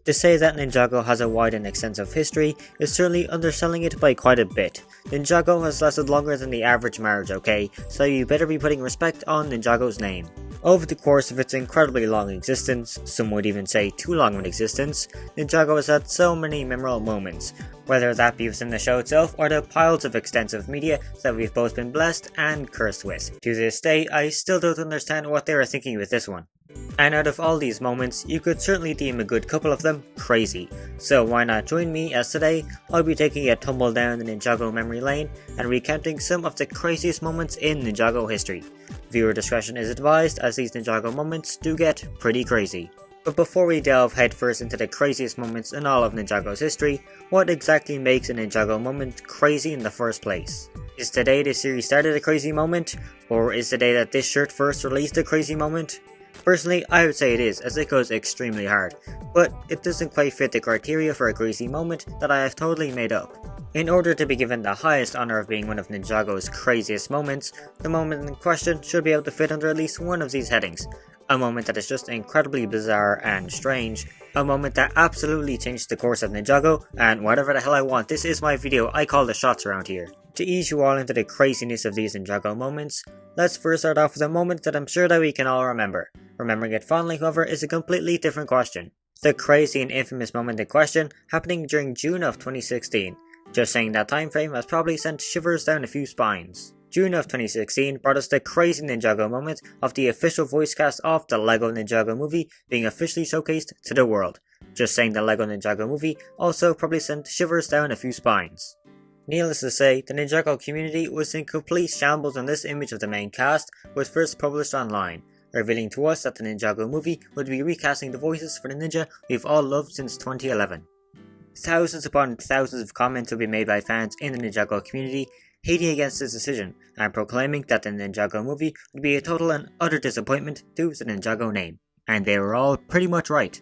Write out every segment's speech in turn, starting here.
To say that Ninjago has a wide and extensive history is certainly underselling it by quite a bit. Ninjago has lasted longer than the average marriage, okay? So you better be putting respect on Ninjago's name. Over the course of its incredibly long existence, some would even say too long of an existence, Ninjago has had so many memorable moments, whether that be within the show itself or the piles of extensive media that we've both been blessed and cursed with. To this day, I still don't understand what they were thinking with this one. And out of all these moments, you could certainly deem a good couple of them crazy. So why not join me, as today I'll be taking a tumble down the Ninjago memory lane and recounting some of the craziest moments in Ninjago history. Viewer discretion is advised, as these Ninjago moments do get pretty crazy. But before we delve headfirst into the craziest moments in all of Ninjago's history, what exactly makes a Ninjago moment crazy in the first place? Is today the series started a crazy moment? Or is the day that this shirt first released a crazy moment? Personally, I would say it is, as it goes extremely hard, but it doesn't quite fit the criteria for a crazy moment that I have totally made up. In order to be given the highest honour of being one of Ninjago's craziest moments, the moment in question should be able to fit under at least one of these headings. A moment that is just incredibly bizarre and strange, a moment that absolutely changed the course of Ninjago, and whatever the hell I want, this is my video, I call the shots around here. To ease you all into the craziness of these Ninjago moments, let's first start off with a moment that I'm sure that we can all remember. Remembering it fondly, however, is a completely different question. The crazy and infamous moment in question happening during June of 2016. Just saying that time frame has probably sent shivers down a few spines. June of 2016 brought us the crazy Ninjago moment of the official voice cast of the LEGO Ninjago movie being officially showcased to the world. Just saying the LEGO Ninjago movie also probably sent shivers down a few spines. Needless to say, the Ninjago community was in complete shambles when this image of the main cast was first published online, revealing to us that the Ninjago movie would be recasting the voices for the ninja we've all loved since 2011. Thousands upon thousands of comments will be made by fans in the Ninjago community hating against this decision and proclaiming that the Ninjago movie would be a total and utter disappointment to the Ninjago name. And they were all pretty much right.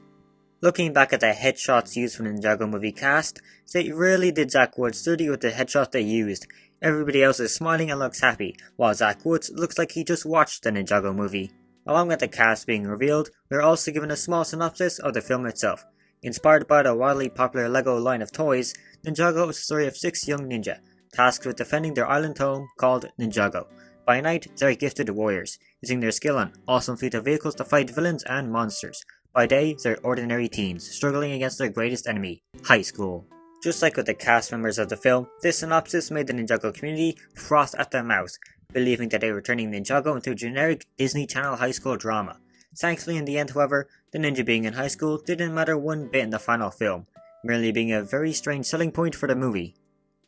Looking back at the headshots used for the Ninjago movie cast, they really did Zach Woods dirty with the headshot they used. Everybody else is smiling and looks happy, while Zach Woods looks like he just watched the Ninjago movie. Along with the cast being revealed, we are also given a small synopsis of the film itself. Inspired by the wildly popular LEGO line of toys, Ninjago is the story of 6 young ninja, tasked with defending their island home called Ninjago. By night, they are gifted warriors, using their skill on awesome fleet of vehicles to fight villains and monsters. By day, they're ordinary teens, struggling against their greatest enemy, high school. Just like with the cast members of the film, this synopsis made the Ninjago community froth at the mouth, believing that they were turning Ninjago into a generic Disney Channel high school drama. Thankfully in the end, however, the ninja being in high school didn't matter one bit in the final film, merely being a very strange selling point for the movie.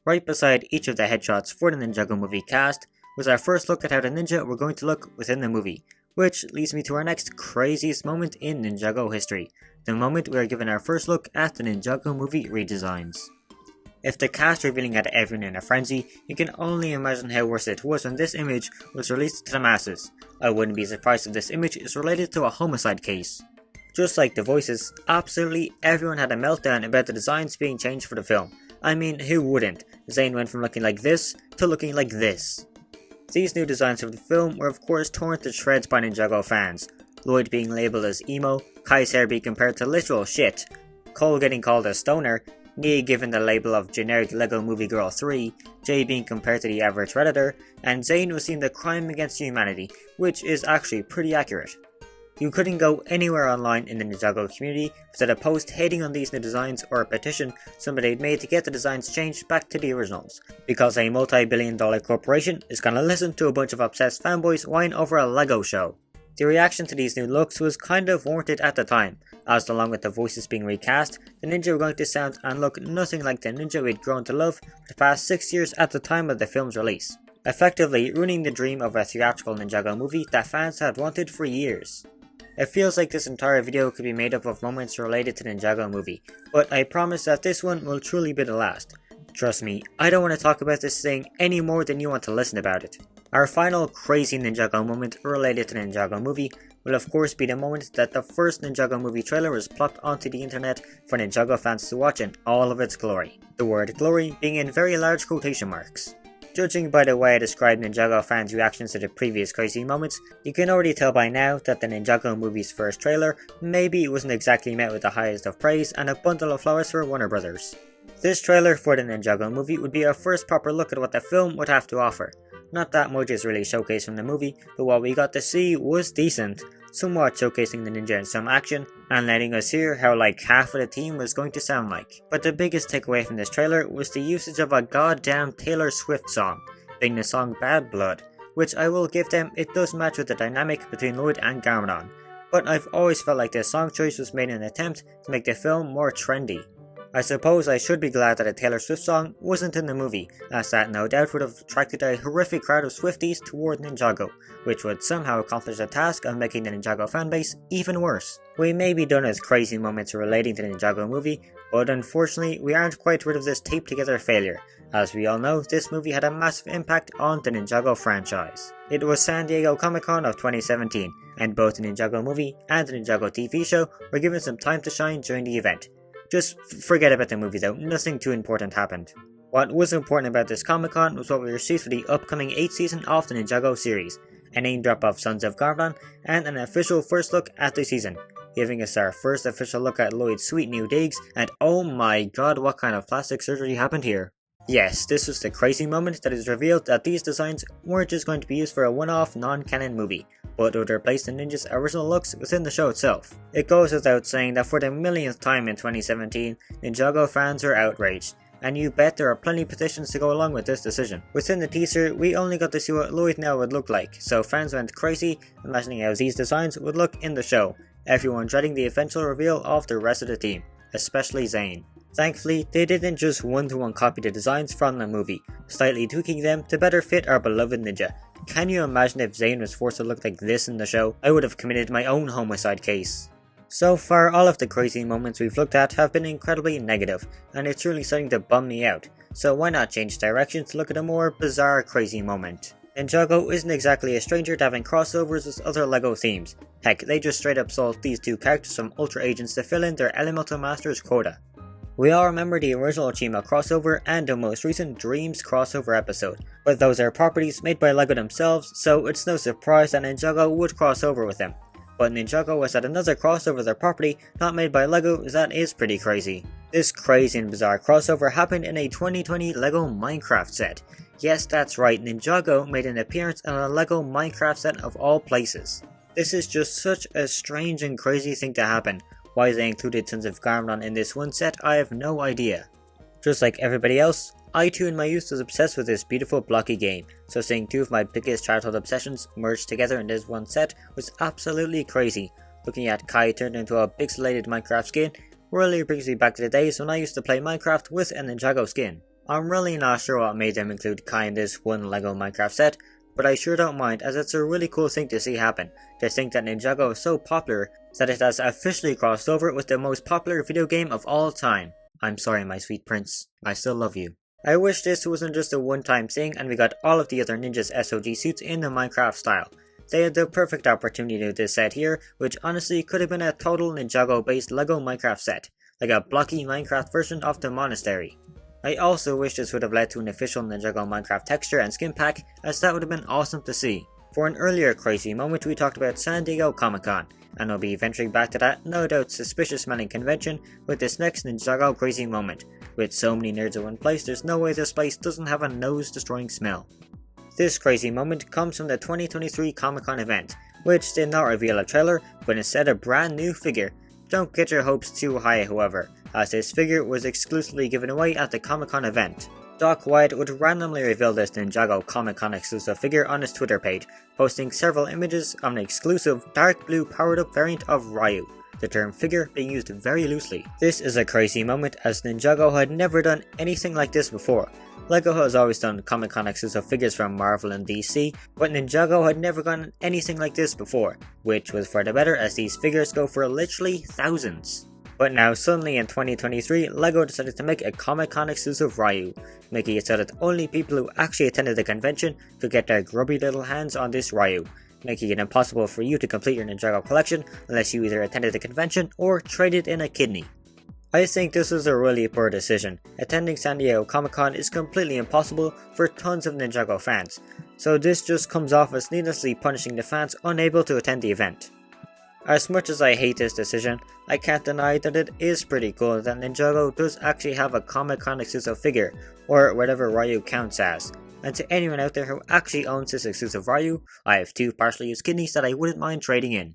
Right beside each of the headshots for the Ninjago movie cast was our first look at how the ninja were going to look within the movie, which leads me to our next craziest moment in Ninjago history, the moment we are given our first look at the Ninjago movie redesigns. If the cast revealing had everyone in a frenzy, you can only imagine how worse it was when this image was released to the masses. I wouldn't be surprised if this image is related to a homicide case. Just like the voices, absolutely everyone had a meltdown about the designs being changed for the film. I mean, who wouldn't? Zane went from looking like this to looking like this. These new designs of the film were of course torn to shreds by Ninjago fans, Lloyd being labelled as emo, Kai's hair being compared to literal shit, Cole getting called a stoner, Nia given the label of generic LEGO Movie Girl 3, Jay being compared to the average redditor, and Zane was seen the crime against humanity, which is actually pretty accurate. You couldn't go anywhere online in the Ninjago community without a post hating on these new designs or a petition somebody had made to get the designs changed back to the originals, because a multi-billion-dollar corporation is gonna listen to a bunch of obsessed fanboys whine over a LEGO show. The reaction to these new looks was kind of warranted at the time, as along with the voices being recast, the ninja were going to sound and look nothing like the ninja we'd grown to love for the past 6 years at the time of the film's release, effectively ruining the dream of a theatrical Ninjago movie that fans had wanted for years. It feels like this entire video could be made up of moments related to the Ninjago movie, but I promise that this one will truly be the last. Trust me, I don't want to talk about this thing any more than you want to listen about it. Our final crazy Ninjago moment related to the Ninjago movie will of course be the moment that the first Ninjago movie trailer was plopped onto the internet for Ninjago fans to watch in all of its glory. The word glory being in very large quotation marks. Judging by the way I described Ninjago fans' reactions to the previous crazy moments, you can already tell by now that the Ninjago movie's first trailer maybe wasn't exactly met with the highest of praise and a bundle of flowers for Warner Brothers. This trailer for the Ninjago movie would be our first proper look at what the film would have to offer. Not that much is really showcased from the movie, but what we got to see was decent, somewhat showcasing the ninja in some action, and letting us hear how like half of the team was going to sound like. But the biggest takeaway from this trailer was the usage of a goddamn Taylor Swift song, being the song Bad Blood, which I will give them, it does match with the dynamic between Lloyd and Garmadon. But I've always felt like this song choice was made in an attempt to make the film more trendy. I suppose I should be glad that a Taylor Swift song wasn't in the movie, as that no doubt would have attracted a horrific crowd of Swifties toward Ninjago, which would somehow accomplish the task of making the Ninjago fanbase even worse. We may be done with crazy moments relating to the Ninjago movie, but unfortunately we aren't quite rid of this taped together failure. As we all know, this movie had a massive impact on the Ninjago franchise. It was San Diego Comic-Con of 2017, and both the Ninjago movie and the Ninjago TV show were given some time to shine during the event. Just forget about the movie though, nothing too important happened. What was important about this Comic-Con was what we received for the upcoming 8th season of the Ninjago series, a name drop of Sons of Garmadon, and an official first look at the season, giving us our first official look at Lloyd's sweet new digs, and oh my god, what kind of plastic surgery happened here. Yes, this was the crazy moment that is revealed that these designs weren't just going to be used for a one-off non-canon movie, but would replace the ninjas' original looks within the show itself. It goes without saying that for the millionth time in 2017, Ninjago fans are outraged, and you bet there are plenty of petitions to go along with this decision. Within the teaser, we only got to see what Lloyd now would look like, so fans went crazy imagining how these designs would look in the show, everyone dreading the eventual reveal of the rest of the team, especially Zane. Thankfully, they didn't just one-to-one copy the designs from the movie, slightly tweaking them to better fit our beloved ninja. Can you imagine if Zane was forced to look like this in the show? I would have committed my own homicide case. So far, all of the crazy moments we've looked at have been incredibly negative, and it's really starting to bum me out, so why not change direction to look at a more bizarre crazy moment? Ninjago isn't exactly a stranger to having crossovers with other LEGO themes. Heck, they just straight up sold these two characters from Ultra Agents to fill in their Elemental Masters quota. We all remember the original Chima crossover and the most recent Dreams crossover episode, but those are properties made by LEGO themselves, so it's no surprise that Ninjago would cross over with them. But Ninjago has had another crossover with their property not made by LEGO that is pretty crazy. This crazy and bizarre crossover happened in a 2020 LEGO Minecraft set. Yes, that's right, Ninjago made an appearance in a LEGO Minecraft set of all places. This is just such a strange and crazy thing to happen. Why they included Sons of Garmadon in this one set, I have no idea. Just like everybody else, I too in my youth was obsessed with this beautiful blocky game, so seeing two of my biggest childhood obsessions merged together in this one set was absolutely crazy. Looking at Kai turned into a pixelated Minecraft skin really brings me back to the days when I used to play Minecraft with a Ninjago skin. I'm really not sure what made them include Kai in this one LEGO Minecraft set, but I sure don't mind as it's a really cool thing to see happen, to think that Ninjago is so popular that it has officially crossed over with the most popular video game of all time. I'm sorry my sweet prince, I still love you. I wish this wasn't just a one-time thing and we got all of the other ninjas SOG suits in the Minecraft style. They had the perfect opportunity with this set here, which honestly could have been a total Ninjago based LEGO Minecraft set, like a blocky Minecraft version of the monastery. I also wish this would have led to an official Ninjago Minecraft texture and skin pack, as that would have been awesome to see. For an earlier crazy moment we talked about San Diego Comic-Con, and we'll be venturing back to that no doubt suspicious smelling convention with this next Ninjago crazy moment. With so many nerds in one place, there's no way this place doesn't have a nose destroying smell. This crazy moment comes from the 2023 Comic-Con event, which did not reveal a trailer, but instead a brand new figure. Don't get your hopes too high however, as this figure was exclusively given away at the Comic-Con event. Doc Wyatt would randomly reveal this Ninjago Comic-Con exclusive figure on his Twitter page, posting several images of an exclusive dark blue powered up variant of Ryu, the term figure being used very loosely. This is a crazy moment as Ninjago had never done anything like this before. LEGO has always done Comic-Con exclusive figures from Marvel and DC, but Ninjago had never done anything like this before, which was for the better as these figures go for literally thousands. But now suddenly in 2023, LEGO decided to make a Comic-Con exclusive Ryu, making it so that only people who actually attended the convention could get their grubby little hands on this Ryu, making it impossible for you to complete your Ninjago collection unless you either attended the convention or traded in a kidney. I think this is a really poor decision. Attending San Diego Comic-Con is completely impossible for tons of Ninjago fans, so this just comes off as needlessly punishing the fans unable to attend the event. As much as I hate this decision, I can't deny that it is pretty cool that Ninjago does actually have a Comic-Con exclusive figure, or whatever Ryu counts as. And to anyone out there who actually owns this exclusive Ryu, I have 2 partially used kidneys that I wouldn't mind trading in.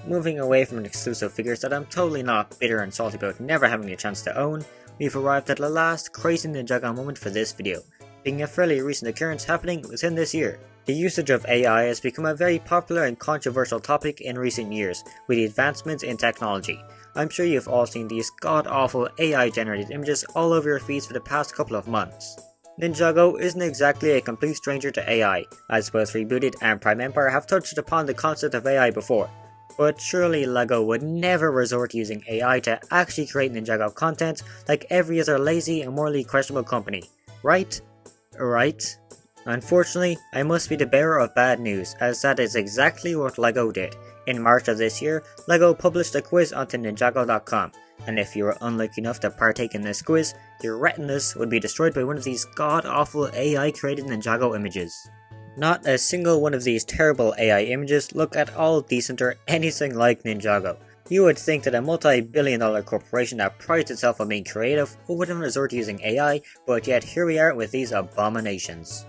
Moving away from exclusive figures that I'm totally not bitter and salty about never having a chance to own, we've arrived at the last crazy Ninjago moment for this video, being a fairly recent occurrence happening within this year. The usage of AI has become a very popular and controversial topic in recent years with the advancements in technology. I'm sure you've all seen these god-awful AI generated images all over your feeds for the past couple of months. Ninjago isn't exactly a complete stranger to AI, as both Rebooted and Prime Empire have touched upon the concept of AI before. But surely LEGO would never resort to using AI to actually create Ninjago content like every other lazy and morally questionable company, right? Right? Unfortunately, I must be the bearer of bad news, as that is exactly what LEGO did. In March of this year, LEGO published a quiz onto Ninjago.com, and if you were unlucky enough to partake in this quiz, your retinas would be destroyed by one of these god-awful AI-created Ninjago images. Not a single one of these terrible AI images look at all decent or anything like Ninjago. You would think that a multi-billion-dollar corporation that prides itself on being creative wouldn't resort to using AI, but yet here we are with these abominations.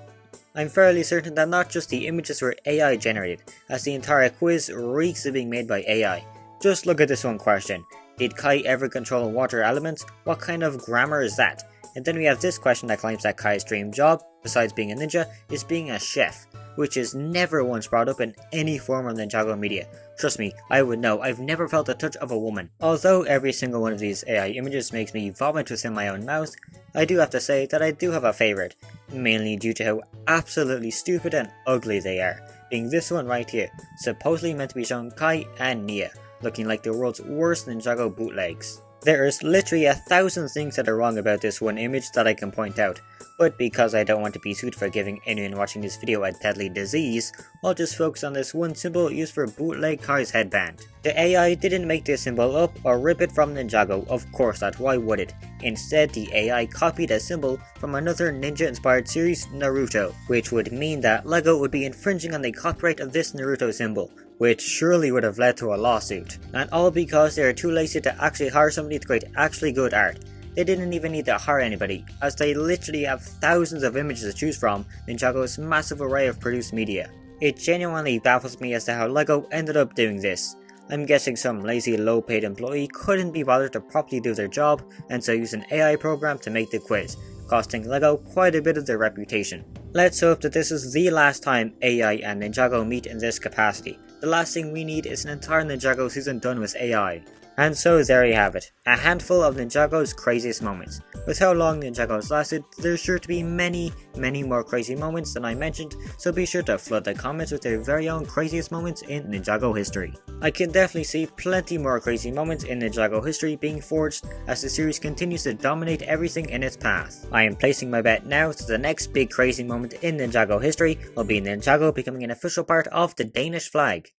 I'm fairly certain that not just the images were AI generated, as the entire quiz reeks of being made by AI. Just look at this one question. Did Kai ever control water elements? What kind of grammar is that? And then we have this question that claims that Kai's dream job, besides being a ninja, is being a chef, which is never once brought up in any form of Ninjago media. Trust me, I would know, I've never felt the touch of a woman. Although every single one of these AI images makes me vomit within my own mouth, I do have to say that I do have a favourite, mainly due to how absolutely stupid and ugly they are, being this one right here, supposedly meant to be showing Kai and Nia, looking like the world's worst Ninjago bootlegs. There is literally 1,000 things that are wrong about this one image that I can point out, but because I don't want to be sued for giving anyone watching this video a deadly disease, I'll just focus on this one symbol used for bootleg Kai's headband. The AI didn't make this symbol up or rip it from Ninjago, of course not, why would it? Instead, the AI copied a symbol from another ninja-inspired series, Naruto, which would mean that LEGO would be infringing on the copyright of this Naruto symbol, which surely would have led to a lawsuit. And all because they are too lazy to actually hire somebody to create actually good art. They didn't even need to hire anybody, as they literally have thousands of images to choose from in Ninjago's massive array of produced media. It genuinely baffles me as to how LEGO ended up doing this. I'm guessing some lazy low-paid employee couldn't be bothered to properly do their job, and so used an AI program to make the quiz, costing LEGO quite a bit of their reputation. Let's hope that this is the last time AI and Ninjago meet in this capacity. The last thing we need is an entire Ninjago season done with AI. And so there you have it, a handful of Ninjago's craziest moments. With how long Ninjago's lasted, there's sure to be many more crazy moments than I mentioned, so be sure to flood the comments with their very own craziest moments in Ninjago history. I can definitely see plenty more crazy moments in Ninjago history being forged as the series continues to dominate everything in its path. I am placing my bet now that the next big crazy moment in Ninjago history will be Ninjago becoming an official part of the Danish flag.